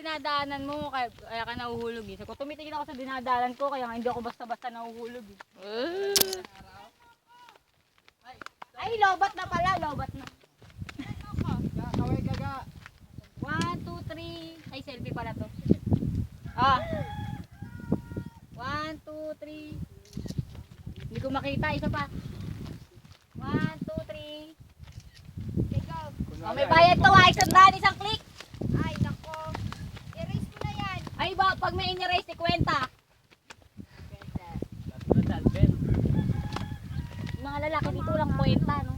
dinadaanan mo, kaya ka nahuhulog eh. So, tumitingin ako sa dinadaanan ko, kaya nga hindi ako basta-basta nahuhulog eh. Ay, lobat na pala, lobat na. Kaway kaga. 1, 2, 3. Ay, selfie pala to. Ah. 1, 2, 3. Hindi ko makita, isa pa. 1, 2, 3. Okay, go. Oh, may bayad to, ay, isang click. Ay, nako. Erase mo na yan. Ay, ba, pag may in-erase, ikwenta. Mga lalaki dito lang kwenta, no?